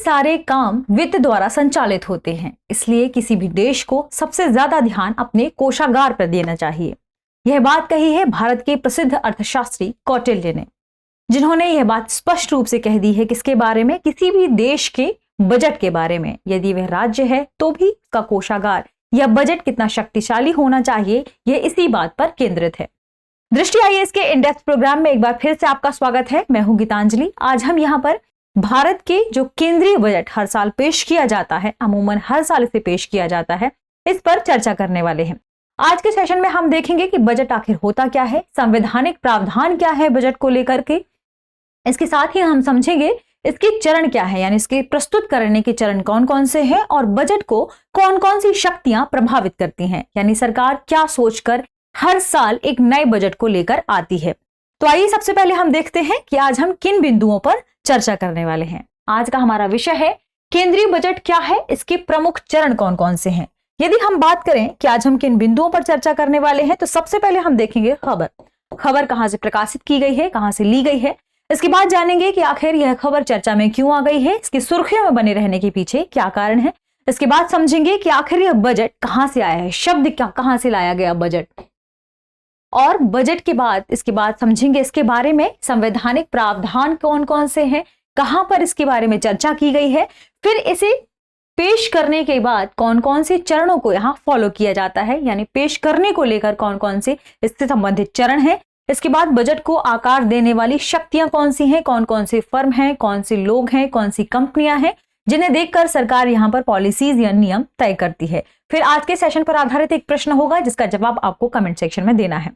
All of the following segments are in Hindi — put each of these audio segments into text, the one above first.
सारे काम वित्त द्वारा संचालित होते हैं, इसलिए किसी भी देश को सबसे ज्यादा ध्यान अपने कोषागार पर देना चाहिए। यह बात कही है भारत के प्रसिद्ध अर्थशास्त्री कौटिल्य ने, जिन्होंने यह बात स्पष्ट रूप से कह दी है किसके बारे में, किसी भी देश के बजट के बारे में। यदि वह राज्य है तो भी उसका कोषागार या बजट कितना शक्तिशाली होना चाहिए, यह इसी बात पर केंद्रित है। दृष्टि आईएएस के इंडेक्स प्रोग्राम में एक बार फिर से आपका स्वागत है। मैं हूं गीतांजलि। आज हम यहाँ पर भारत के जो केंद्रीय बजट हर साल पेश किया जाता है, अमूमन हर साल इसे पेश किया जाता है, इस पर चर्चा करने वाले हैं। आज के सेशन में हम देखेंगे कि बजट आखिर होता क्या है, संवैधानिक प्रावधान क्या है बजट को लेकर के। इसके साथ ही हम समझेंगे इसके चरण क्या है, यानी इसके प्रस्तुत करने के चरण कौन कौन से हैं और बजट को कौन कौन सी शक्तियां प्रभावित करती हैं, यानी सरकार क्या सोचकर हर साल एक नए बजट को लेकर आती है। तो आइए सबसे पहले हम देखते हैं कि आज हम किन बिंदुओं पर चर्चा करने वाले हैं। आज का हमारा विषय है केंद्रीय बजट क्या है, इसके प्रमुख चरण कौन कौन से हैं। यदि हम बात करें कि आज हम किन बिंदुओं पर चर्चा करने वाले हैं, तो सबसे पहले हम देखेंगे खबर कहां से प्रकाशित की गई है, कहां से ली गई है। इसके बाद जानेंगे कि आखिर यह खबर चर्चा में क्यों आ गई है, इसकी सुर्खियों में बने रहने के पीछे क्या कारण है। इसके बाद समझेंगे कि आखिर यह बजट कहां से आया है, शब्द क्या कहां से लाया गया बजट, और बजट के बाद इसके बाद समझेंगे इसके बारे में संवैधानिक प्रावधान कौन कौन से हैं, कहां पर इसके बारे में चर्चा की गई है। फिर इसे पेश करने के बाद कौन कौन से चरणों को यहाँ फॉलो किया जाता है, यानी पेश करने को लेकर कौन कौन से इससे संबंधित चरण हैं। इसके बाद बजट को आकार देने वाली शक्तियां कौन सी हैं, कौन कौन से फर्म हैं, कौन से लोग हैं, कौन सी कंपनियां हैं, जिन्हें देखकर सरकार यहाँ पर पॉलिसीज या नियम तय करती है। फिर आज के सेशन पर आधारित एक प्रश्न होगा जिसका जवाब आपको कमेंट सेक्शन में देना है।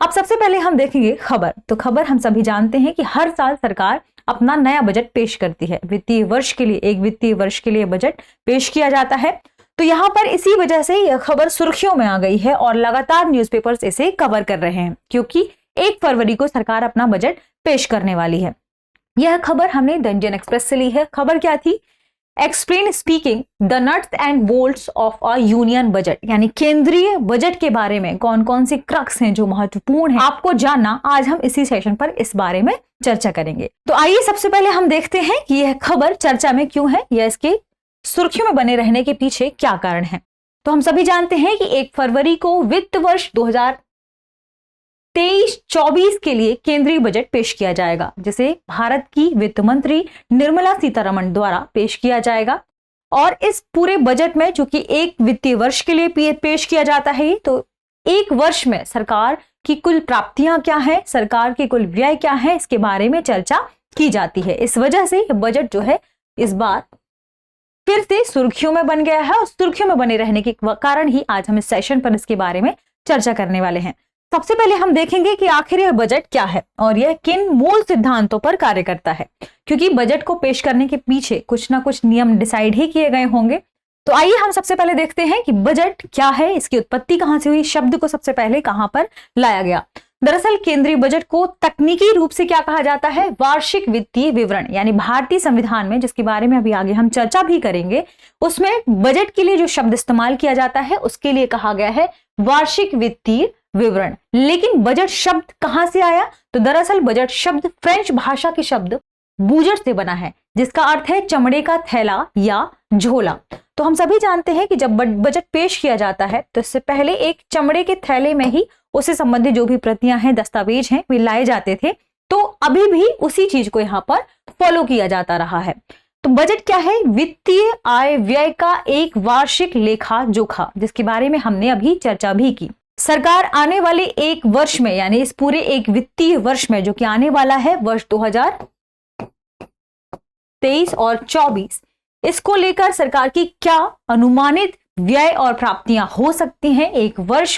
अब सबसे पहले हम देखेंगे खबर। तो खबर हम सभी जानते हैं कि हर साल सरकार अपना नया बजट पेश करती है। वित्तीय वर्ष के लिए, एक वित्तीय वर्ष के लिए बजट पेश किया जाता है। तो यहाँ पर इसी वजह से यह खबर सुर्खियों में आ गई है और लगातार न्यूज़पेपर्स इसे कवर कर रहे हैं, क्योंकि 1 फरवरी को सरकार अपना बजट पेश करने वाली है। यह खबर हमने द इंडियन एक्सप्रेस से ली है। खबर क्या थी? Explain speaking the nuts and bolts of a union budget, यानी केंद्रीय बजट के बारे में कौन कौन सी क्रक्स हैं जो महत्वपूर्ण है आपको जानना, आज हम इसी सेशन पर इस बारे में चर्चा करेंगे। तो आइए सबसे पहले हम देखते हैं कि यह खबर चर्चा में क्यों है या इसके सुर्खियों में बने रहने के पीछे क्या कारण है। तो हम सभी जानते हैं कि 1 फरवरी को वित्त वर्ष 2023-24 के लिए केंद्रीय बजट पेश किया जाएगा, जिसे भारत की वित्त मंत्री निर्मला सीतारमण द्वारा पेश किया जाएगा। और इस पूरे बजट में, चूंकि एक वित्तीय वर्ष के लिए पेश किया जाता है, तो एक वर्ष में सरकार की कुल प्राप्तियां क्या है, सरकार के कुल व्यय क्या है, इसके बारे में चर्चा की जाती है। इस वजह से बजट जो है इस बार फिर से सुर्खियों में बन गया है और सुर्खियों में बने रहने के कारण ही आज हम इस सेशन पर इसके बारे में चर्चा करने वाले हैं। सबसे पहले हम देखेंगे कि आखिर यह बजट क्या है और यह किन मूल सिद्धांतों पर कार्य करता है, क्योंकि बजट को पेश करने के पीछे कुछ ना कुछ नियम डिसाइड ही किए गए होंगे। तो आइए हम सबसे पहले देखते हैं कि बजट क्या है, इसकी उत्पत्ति कहां से हुई, शब्द को सबसे पहले कहां पर लाया गया। दरअसल केंद्रीय बजट को तकनीकी रूप से क्या कहा जाता है? वार्षिक वित्तीय विवरण, यानी भारतीय संविधान में, जिसके बारे में अभी आगे हम चर्चा भी करेंगे, उसमें बजट के लिए जो शब्द इस्तेमाल किया जाता है उसके लिए कहा गया है वार्षिक वित्तीय विवरण। लेकिन बजट शब्द कहां से आया? तो दरअसल बजट शब्द फ्रेंच भाषा के शब्द बूजट से बना है, जिसका अर्थ है चमड़े का थैला या झोला। तो हम सभी जानते हैं कि जब बजट पेश किया जाता है तो इससे पहले एक चमड़े के थैले में ही उससे संबंधित जो भी प्रतियां हैं, दस्तावेज हैं, वे लाए जाते थे। तो अभी भी उसी चीज को यहाँ पर फॉलो किया जाता रहा है। तो बजट क्या है? वित्तीय आय व्यय का एक वार्षिक लेखा जोखा, जिसके बारे में हमने अभी चर्चा भी की। सरकार आने वाले एक वर्ष में, यानी इस पूरे एक वित्तीय वर्ष में जो कि आने वाला है वर्ष 2023 और 24, इसको लेकर सरकार की क्या अनुमानित व्यय और प्राप्तियां हो सकती हैं एक वर्ष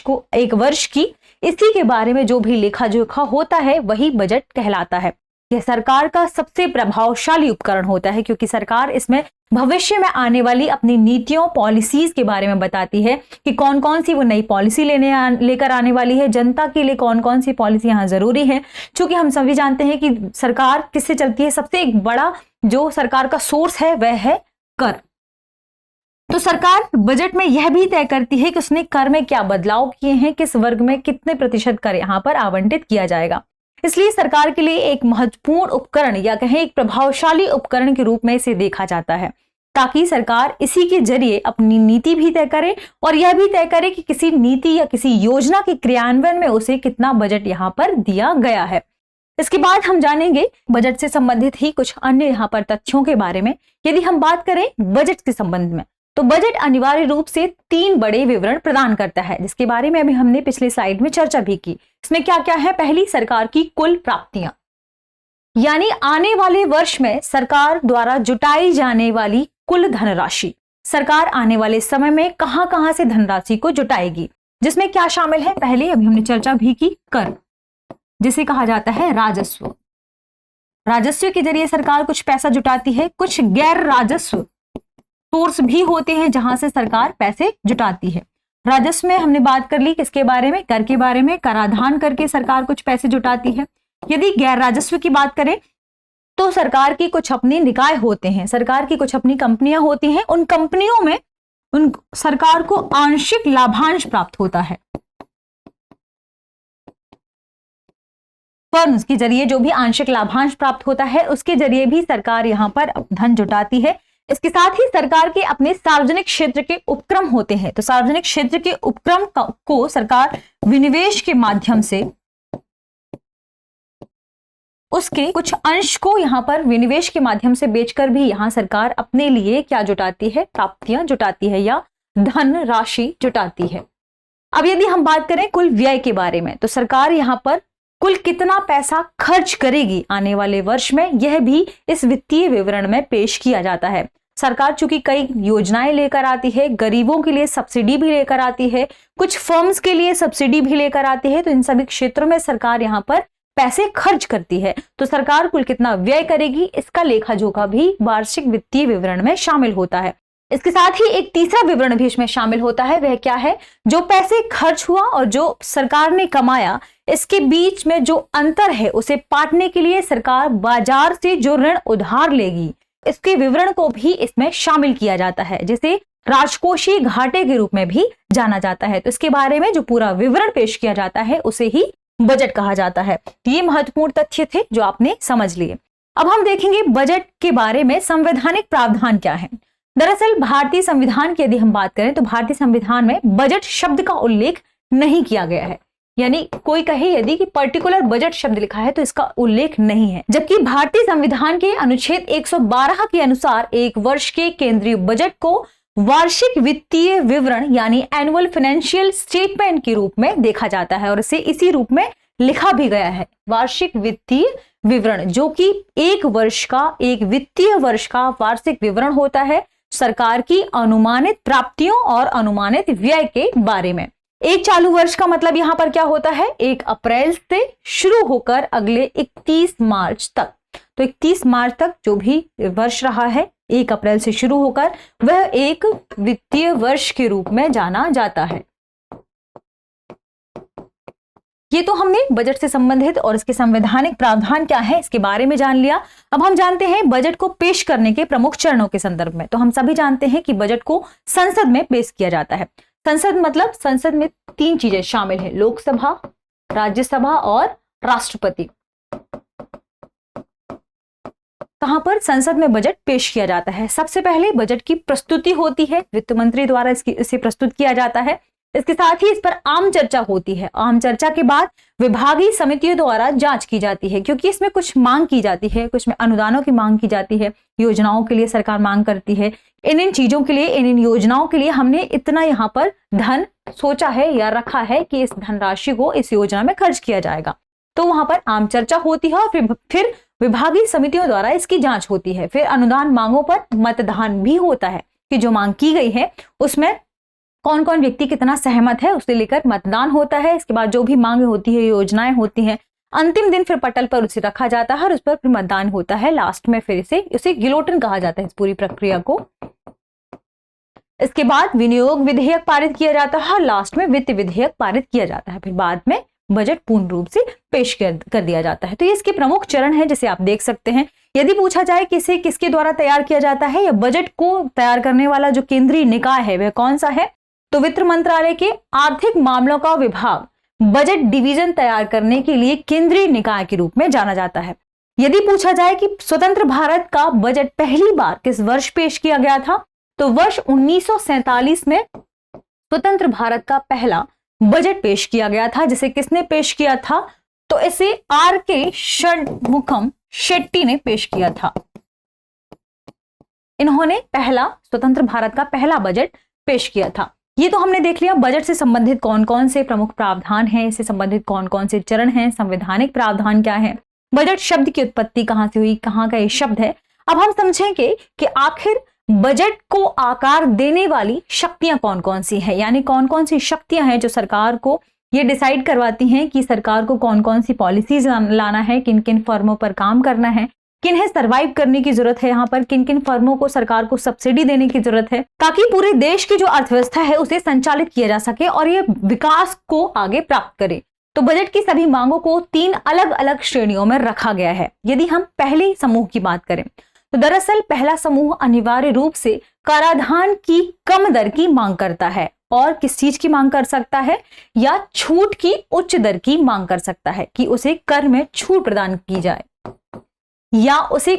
की, इसी के बारे में जो भी लेखा जोखा होता है वही बजट कहलाता है। यह सरकार का सबसे प्रभावशाली उपकरण होता है, क्योंकि सरकार इसमें भविष्य में आने वाली अपनी नीतियों, पॉलिसीज के बारे में बताती है कि कौन कौन सी वो नई पॉलिसी लेकर आने वाली है, जनता के लिए कौन कौन सी पॉलिसी यहाँ जरूरी है। क्योंकि हम सभी जानते हैं कि सरकार किससे चलती है, सबसे एक बड़ा जो सरकार का सोर्स है वह है कर। तो सरकार बजट में यह भी तय करती है कि उसने कर में क्या बदलाव किए हैं, किस वर्ग में कितने प्रतिशत कर यहाँ पर आवंटित किया जाएगा। इसलिए सरकार के लिए एक महत्वपूर्ण उपकरण या कहें एक प्रभावशाली उपकरण के रूप में इसे देखा जाता है, ताकि सरकार इसी के जरिए अपनी नीति भी तय करे और यह भी तय करे कि किसी नीति या किसी योजना के क्रियान्वयन में उसे कितना बजट यहाँ पर दिया गया है। इसके बाद हम जानेंगे बजट से संबंधित ही कुछ अन्य यहाँ पर तथ्यों के बारे में। यदि हम बात करें बजट के संबंध में, तो बजट अनिवार्य रूप से 3 बड़े विवरण प्रदान करता है, जिसके बारे में अभी हमने पिछले स्लाइड में चर्चा भी की। इसमें क्या क्या है? पहली, सरकार की कुल प्राप्तियां, यानी आने वाले वर्ष में सरकार द्वारा जुटाई जाने वाली कुल धनराशि। सरकार आने वाले समय में कहां कहां से धनराशि को जुटाएगी, जिसमें क्या शामिल है? पहले अभी हमने चर्चा भी की, कर, जिसे कहा जाता है राजस्व। राजस्व के जरिए सरकार कुछ पैसा जुटाती है। कुछ गैर राजस्व सोर्स भी होते हैं जहां से सरकार पैसे जुटाती है। राजस्व में हमने बात कर ली किसके बारे में? कर के बारे में। कराधान करके सरकार कुछ पैसे जुटाती है। यदि गैर राजस्व की बात करें तो सरकार की कुछ अपने निकाय होते हैं, सरकार की कुछ अपनी कंपनियां होती हैं। उन कंपनियों में सरकार को आंशिक लाभांश प्राप्त होता है। फर्म्स के जरिए जो भी आंशिक लाभांश प्राप्त होता है, उसके जरिए भी सरकार यहां पर धन जुटाती है। इसके साथ ही सरकार के अपने सार्वजनिक क्षेत्र के उपक्रम होते हैं। तो सार्वजनिक क्षेत्र के उपक्रम को सरकार विनिवेश के माध्यम से उसके कुछ अंश को यहां पर विनिवेश के माध्यम से बेचकर भी यहां सरकार अपने लिए क्या जुटाती है? प्राप्तियां जुटाती है या धन राशि जुटाती है। अब यदि हम बात करें कुल व्यय के बारे में, तो सरकार यहां पर कुल कितना पैसा खर्च करेगी आने वाले वर्ष में, यह भी इस वित्तीय विवरण में पेश किया जाता है। सरकार चूंकि कई योजनाएं लेकर आती है, गरीबों के लिए सब्सिडी भी लेकर आती है, कुछ फर्म्स के लिए सब्सिडी भी लेकर आती है, तो इन सभी क्षेत्रों में सरकार यहां पर पैसे खर्च करती है। तो सरकार कुल कितना व्यय करेगी, इसका लेखा जोखा भी वार्षिक वित्तीय विवरण में शामिल होता है। इसके साथ ही एक तीसरा विवरण भी इसमें शामिल होता है। वह क्या है? जो पैसे खर्च हुआ और जो सरकार ने कमाया, इसके बीच में जो अंतर है उसे पाटने के लिए सरकार बाजार से जो ऋण उधार लेगी, इसके विवरण को भी इसमें शामिल किया जाता है, जिसे राजकोषीय घाटे के रूप में भी जाना जाता है। तो इसके बारे में जो पूरा विवरण पेश किया जाता है उसे ही बजट कहा जाता है। ये महत्वपूर्ण तथ्य थे जो आपने समझ लिए। अब हम देखेंगे बजट के बारे में संवैधानिक प्रावधान क्या है। दरअसल भारतीय संविधान की यदि हम बात करें तो भारतीय संविधान में बजट शब्द का उल्लेख नहीं किया गया है। यानी कोई कहे यदि कि पर्टिकुलर बजट शब्द लिखा है तो इसका उल्लेख नहीं है। जबकि भारतीय संविधान के अनुच्छेद 112 के अनुसार एक वर्ष के केंद्रीय बजट को वार्षिक वित्तीय विवरण यानी एनुअल फाइनेंशियल स्टेटमेंट के रूप में देखा जाता है और इसे इसी रूप में लिखा भी गया है, वार्षिक वित्तीय विवरण, जो कि एक वर्ष का, एक वित्तीय वर्ष का वार्षिक विवरण होता है सरकार की अनुमानित प्राप्तियों और अनुमानित व्यय के बारे में। एक चालू वर्ष का मतलब यहां पर क्या होता है? 1 अप्रैल से शुरू होकर अगले 31 मार्च तक। तो 31 मार्च तक जो भी वर्ष रहा है, 1 अप्रैल से शुरू होकर, वह एक वित्तीय वर्ष के रूप में जाना जाता है। ये तो हमने बजट से संबंधित और इसके संवैधानिक प्रावधान क्या है इसके बारे में जान लिया। अब हम जानते हैं बजट को पेश करने के प्रमुख चरणों के संदर्भ में। तो हम सभी जानते हैं कि बजट को संसद में पेश किया जाता है। संसद मतलब संसद में 3 चीजें शामिल है, लोकसभा, राज्यसभा और राष्ट्रपति। कहां पर? संसद में बजट पेश किया जाता है। सबसे पहले बजट की प्रस्तुति होती है, वित्त मंत्री द्वारा इसे प्रस्तुत किया जाता है। इसके साथ ही इस पर आम चर्चा होती है। आम चर्चा के बाद विभागीय समितियों द्वारा जांच की जाती है, क्योंकि इसमें कुछ मांग की जाती है, कुछ में अनुदानों की मांग की जाती है, योजनाओं के लिए सरकार मांग करती है। इन चीजों के लिए, इन योजनाओं के लिए हमने इतना यहाँ पर धन सोचा है या रखा है कि इस धनराशि को इस योजना में खर्च किया जाएगा। तो वहां पर आम चर्चा होती है और फिर विभागीय समितियों द्वारा इसकी जांच होती है। फिर अनुदान मांगों पर मतदान भी होता है कि जो मांग की गई है उसमें कौन कौन व्यक्ति कितना सहमत है, उसे लेकर मतदान होता है। इसके बाद जो भी मांगे होती है, योजनाएं होती हैं, अंतिम दिन फिर पटल पर उसे रखा जाता है और उस पर फिर मतदान होता है। लास्ट में फिर इसे गिलोटिन कहा जाता है इस पूरी प्रक्रिया को। इसके बाद विनियोग विधेयक पारित किया जाता है और लास्ट में वित्त विधेयक पारित किया जाता है। फिर बाद में बजट पूर्ण रूप से पेश कर दिया जाता है। तो ये इसके प्रमुख चरण हैं जिसे आप देख सकते हैं। यदि पूछा जाए कि इसे किसके द्वारा तैयार किया जाता है या बजट को तैयार करने वाला जो केंद्रीय निकाय है वह कौन सा है, तो वित्त मंत्रालय के आर्थिक मामलों का विभाग बजट डिवीजन तैयार करने के लिए केंद्रीय निकाय के रूप में जाना जाता है। यदि पूछा जाए कि स्वतंत्र भारत का बजट पहली बार किस वर्ष पेश किया गया था, तो वर्ष 1947 में स्वतंत्र भारत का पहला बजट पेश किया गया था, जिसे किसने पेश किया था, तो इसे R.K. षणमुखम शेट्टी ने पेश किया था। इन्होंने पहला स्वतंत्र भारत का पहला बजट पेश किया था। ये तो हमने देख लिया बजट से संबंधित कौन कौन से प्रमुख प्रावधान हैं, इससे संबंधित कौन कौन से चरण हैं, संवैधानिक प्रावधान क्या है, बजट शब्द की उत्पत्ति कहां से हुई, कहां का ये शब्द है। अब हम समझेंगे कि आखिर बजट को आकार देने वाली शक्तियां कौन कौन सी हैं, यानी कौन कौन सी शक्तियां हैं जो सरकार को ये डिसाइड करवाती हैं कि सरकार को कौन कौन सी पॉलिसीज लाना है, किन किन फर्मों पर काम करना है, किन्हें सरवाइव करने की जरूरत है, यहाँ पर किन किन फर्मों को सरकार को सब्सिडी देने की जरूरत है, ताकि पूरे देश की जो अर्थव्यवस्था है उसे संचालित किया जा सके और ये विकास को आगे प्राप्त करे। तो बजट की सभी मांगों को 3 अलग अलग श्रेणियों में रखा गया है। यदि हम पहले समूह की बात करें तो दरअसल पहला समूह अनिवार्य रूप से कराधान की कम दर की मांग करता है, और किस चीज की मांग कर सकता है, या छूट की उच्च दर की मांग कर सकता है कि उसे कर में छूट प्रदान की जाए, या उसे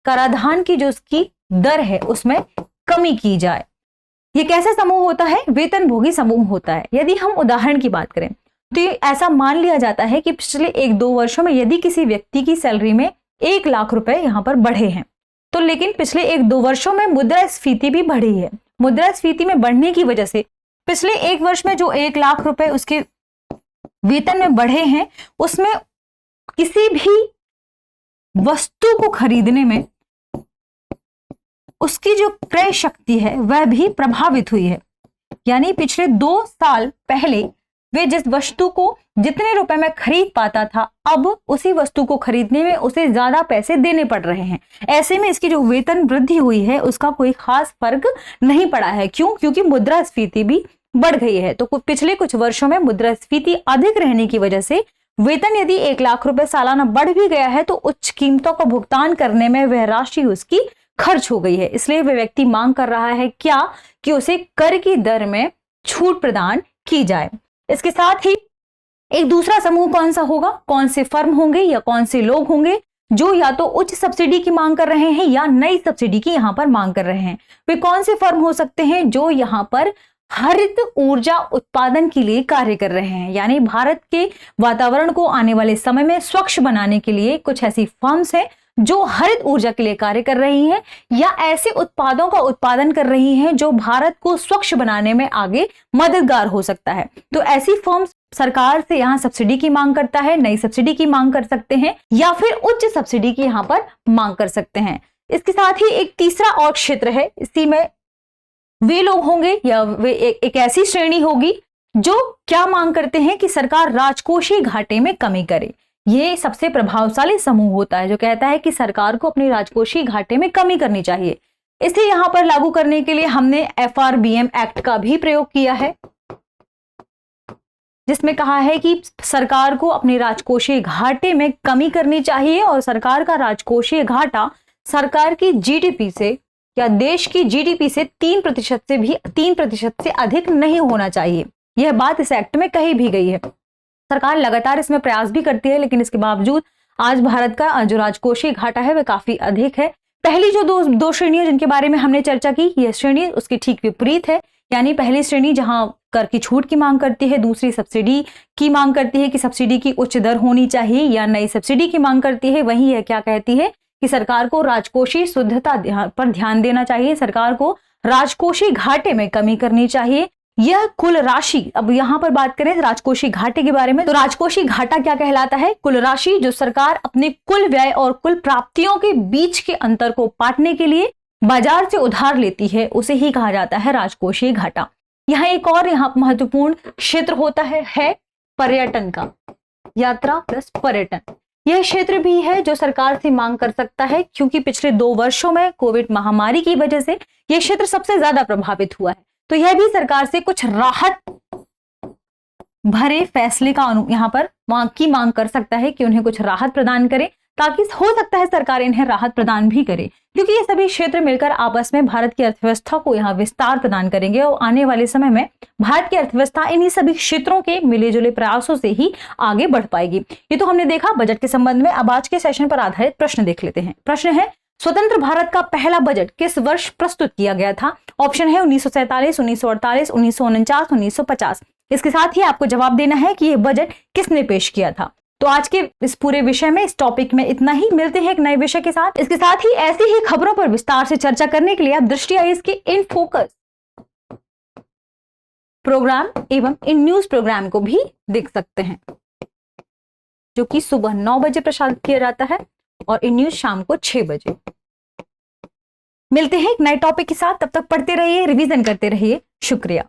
कराधान की जो उसकी दर है उसमें कमी की जाए। ये कैसा समूह होता है, वेतन भोगी समूह होता है। यदि हम उदाहरण की बात करें तो ये ऐसा मान लिया जाता है कि पिछले 1-2 वर्षों में यदि किसी व्यक्ति की सैलरी में 1 लाख रुपए यहां पर बढ़े हैं, तो लेकिन पिछले 1-2 वर्षों में मुद्रास्फीति भी बढ़ी है। मुद्रास्फीति में बढ़ने की वजह से पिछले 1 वर्ष में जो 1 लाख रुपए उसके वेतन में बढ़े हैं, उसमें किसी भी वस्तु को खरीदने में उसकी जो क्रय शक्ति है वह भी प्रभावित हुई है। यानी पिछले 2 साल पहले वे जिस वस्तु को जितने रुपए में खरीद पाता था, अब उसी वस्तु को खरीदने में उसे ज्यादा पैसे देने पड़ रहे हैं। ऐसे में इसकी जो वेतन वृद्धि हुई है उसका कोई खास फर्क नहीं पड़ा है। क्यों? क्योंकि मुद्रास्फीति भी बढ़ गई है। तो पिछले कुछ वर्षों में मुद्रास्फीति अधिक रहने की वजह से वेतन यदि 1 लाख रुपए सालाना बढ़ भी गया है, तो उच्च कीमतों का भुगतान करने में वह राशि उसकी खर्च हो गई है। इसलिए वह व्यक्ति मांग कर रहा है क्या, कि उसे कर की दर में छूट प्रदान की जाए। इसके साथ ही एक दूसरा समूह कौन सा होगा, कौन से फर्म होंगे या कौन से लोग होंगे जो या तो उच्च सब्सिडी की मांग कर रहे हैं या नई सब्सिडी की यहां पर मांग कर रहे हैं। वे कौन से फर्म हो सकते हैं जो यहां पर हरित ऊर्जा उत्पादन के लिए कार्य कर रहे हैं, यानी भारत के वातावरण को आने वाले समय में स्वच्छ बनाने के लिए कुछ ऐसी फर्म्स हैं जो हरित ऊर्जा के लिए कार्य कर रही हैं, या ऐसे उत्पादों का उत्पादन कर रही हैं जो भारत को स्वच्छ बनाने में आगे मददगार हो सकता है। तो ऐसी फर्म्स सरकार से यहाँ सब्सिडी की मांग करता है, नई सब्सिडी की मांग कर सकते हैं, या फिर उच्च सब्सिडी की यहाँ पर मांग कर सकते हैं। इसके साथ ही एक तीसरा और क्षेत्र है, इसी में वे लोग होंगे या वे एक ऐसी श्रेणी होगी जो क्या मांग करते हैं कि सरकार राजकोषीय घाटे में कमी करे। ये सबसे प्रभावशाली समूह होता है जो कहता है कि सरकार को अपनी राजकोषीय घाटे में कमी करनी चाहिए। इसे यहां पर लागू करने के लिए हमने FRBM एक्ट का भी प्रयोग किया है, जिसमें कहा है कि सरकार को अपनी राजकोषीय घाटे में कमी करनी चाहिए, और सरकार का राजकोषीय घाटा सरकार की GDP से या देश की GDP से 3% से अधिक नहीं होना चाहिए। यह बात इस एक्ट में कही भी गई है। सरकार लगातार इसमें प्रयास भी करती है, लेकिन इसके बावजूद आज भारत का जो राजकोषीय घाटा है वह काफी अधिक है। पहली जो दो श्रेणियां जिनके बारे में हमने चर्चा की, यह श्रेणी उसकी ठीक विपरीत है। यानी पहली श्रेणी जहां कर की छूट की मांग करती है, दूसरी सब्सिडी की मांग करती है कि सब्सिडी की उच्च दर होनी चाहिए या नई सब्सिडी की मांग करती है। वहीं यह क्या कहती है कि सरकार को राजकोषीय शुद्धता पर ध्यान देना चाहिए, सरकार को राजकोषीय घाटे में कमी करनी चाहिए। यह कुल राशि, अब यहां पर बात करें राजकोषीय घाटे के बारे में, तो राजकोषीय घाटा क्या कहलाता है? कुल राशि जो सरकार अपने कुल व्यय और कुल प्राप्तियों के बीच के अंतर को पाटने के लिए बाजार से उधार लेती है, उसे ही कहा जाता है राजकोषीय घाटा। यहाँ एक और यहाँ महत्वपूर्ण क्षेत्र होता है पर्यटन का, यात्रा प्लस पर्यटन। यह क्षेत्र भी है जो सरकार से मांग कर सकता है, क्योंकि पिछले 2 वर्षों में कोविड महामारी की वजह से यह क्षेत्र सबसे ज्यादा प्रभावित हुआ है। तो यह भी सरकार से कुछ राहत भरे फैसले का यहाँ पर मांग कर सकता है कि उन्हें कुछ राहत प्रदान करें, ताकि हो सकता है सरकार इन्हें राहत प्रदान भी करे, क्योंकि ये सभी क्षेत्र मिलकर आपस में भारत की अर्थव्यवस्था को यहाँ विस्तार प्रदान करेंगे और आने वाले समय में भारत की अर्थव्यवस्था इन्हीं सभी क्षेत्रों के मिले जुले प्रयासों से ही आगे बढ़ पाएगी। ये तो हमने देखा बजट के संबंध में। अब आज के सेशन पर आधारित प्रश्न देख लेते हैं। प्रश्न है, स्वतंत्र भारत का पहला बजट किस वर्ष प्रस्तुत किया गया था? ऑप्शन है 1947, 1948, 1949, 1950। इसके साथ ही आपको जवाब देना है कि यह बजट किसने पेश किया था। तो आज के इस पूरे विषय में, इस टॉपिक में इतना ही। मिलते हैं एक नए विषय के साथ। इसके साथ ही ऐसी ही खबरों पर विस्तार से चर्चा करने के लिए आप दृष्टि आइज के इन फोकस प्रोग्राम एवं इन न्यूज प्रोग्राम को भी देख सकते हैं, जो कि सुबह 9 बजे प्रसारित किया जाता है और इन न्यूज शाम को 6 बजे। मिलते हैं एक नए टॉपिक के साथ, तब तक पढ़ते रहिए, रिवीजन करते रहिए। शुक्रिया।